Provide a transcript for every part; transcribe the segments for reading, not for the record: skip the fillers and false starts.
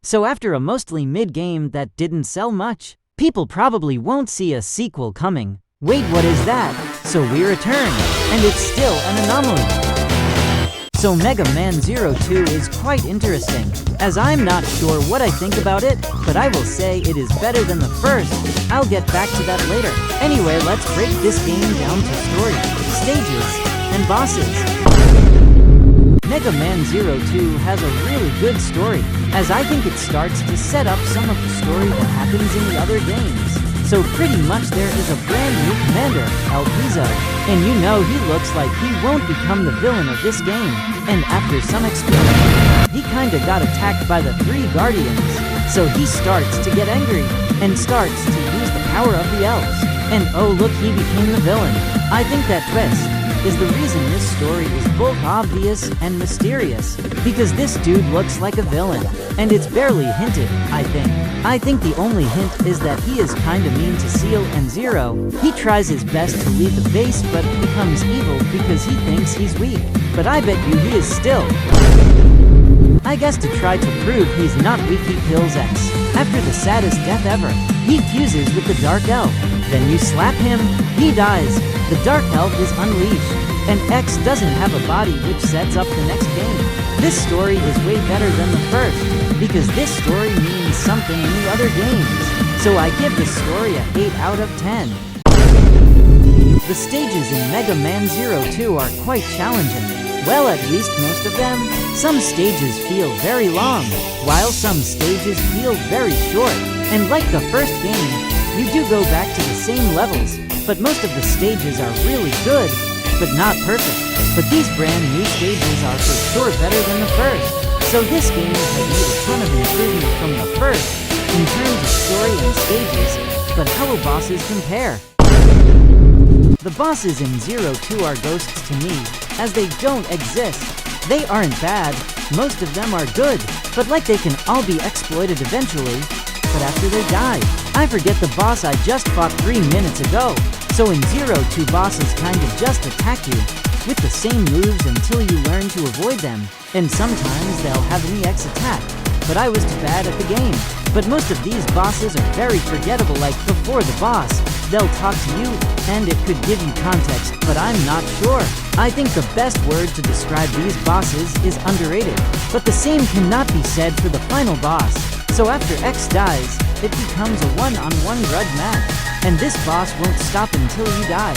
So after a mostly mid-game that didn't sell much, people probably won't see a sequel coming. Wait, what is that? So we return, and it's still an anomaly. So Mega Man Zero 2 is quite interesting, as I'm not sure what I think about it, but I will say it is better than the first. I'll get back to that later. Anyway, let's break this game down to story, stages, and bosses. Mega Man Zero 2 has a really good story, as I think it starts to set up some of the story that happens in the other games. So pretty much there is a brand new commander, El Pizo, and you know he looks like he won't become the villain of this game. And after some experience, he kinda got attacked by the 3 Guardians. So he starts to get angry, and starts to use the power of the elves. And oh look, he became the villain. I think that twist is the reason this story is both obvious and mysterious, because this dude looks like a villain, and it's barely hinted, I think. I think the only hint is that he is kinda mean to Seal and Zero. He tries his best to leave the base but becomes evil because he thinks he's weak. But I bet you he is still. I guess to try to prove he's not weak, he kills X. After the saddest death ever, he fuses with the Dark Elf. Then you slap him, he dies. The Dark Elf is unleashed, and X doesn't have a body, which sets up the next game. This story is way better than the first, because this story means something in the other games. So I give the story a 8 out of 10. The stages in Mega Man Zero 2 are quite challenging. Well, at least most of them. Some stages feel very long, while some stages feel very short. And like the first game, you do go back to the same levels, but most of the stages are really good, but not perfect. But these brand new stages are for sure better than the first. So this game has made a ton of improvement from the first, in terms of story and stages, but how will bosses compare? The bosses in Zero 2 are ghosts to me, as they don't exist. They aren't bad, most of them are good, but like they can all be exploited eventually, but after they die. I forget the boss I just fought 3 minutes ago. So in Zero 2, bosses kinda just attack you with the same moves until you learn to avoid them, and sometimes they'll have an EX attack, but I was too bad at the game. But most of these bosses are very forgettable, like before the boss, they'll talk to you, and it could give you context, but I'm not sure. I think the best word to describe these bosses is underrated, but the same cannot be said for the final boss. So after X dies, it becomes a one-on-one grudge match, and this boss won't stop until you die.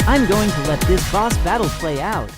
I'm going to let this boss battle play out.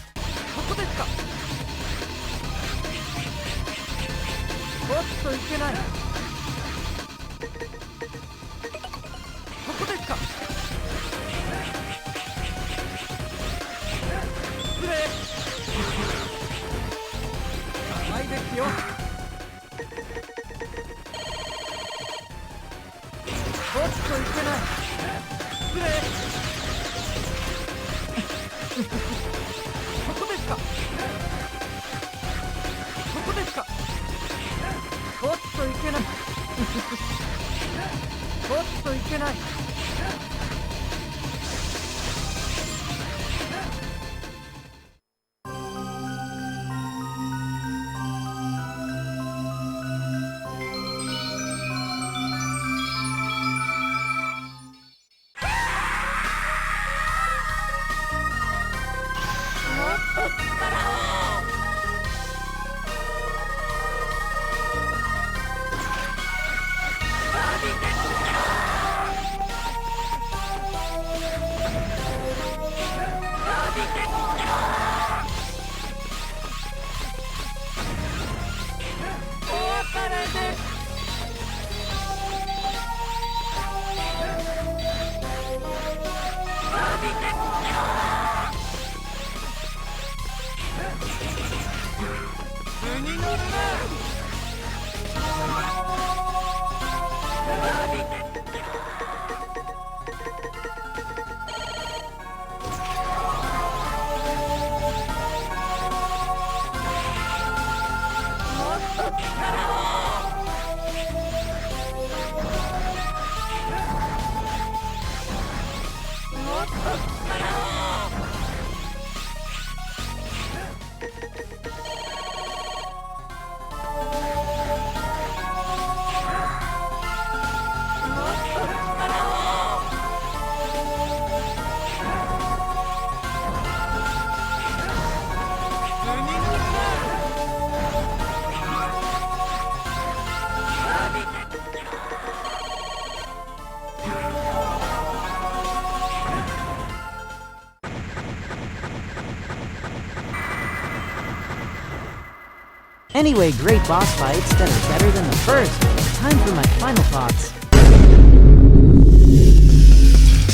Anyway, great boss fights that are better than the first. Time for my final thoughts.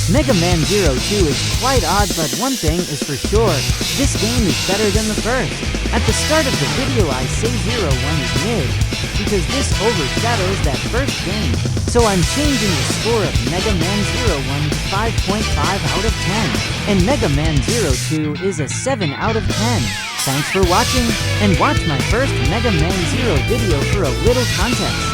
Mega Man Zero 2 is quite odd, but one thing is for sure, this game is better than the first. At the start of the video I say Zero 1 is mid, because this overshadows that first game. So I'm changing the score of Mega Man Zero 1 to 5.5 out of 10. And Mega Man Zero 2 is a 7 out of 10. Thanks for watching, and watch my first Mega Man Zero video for a little context.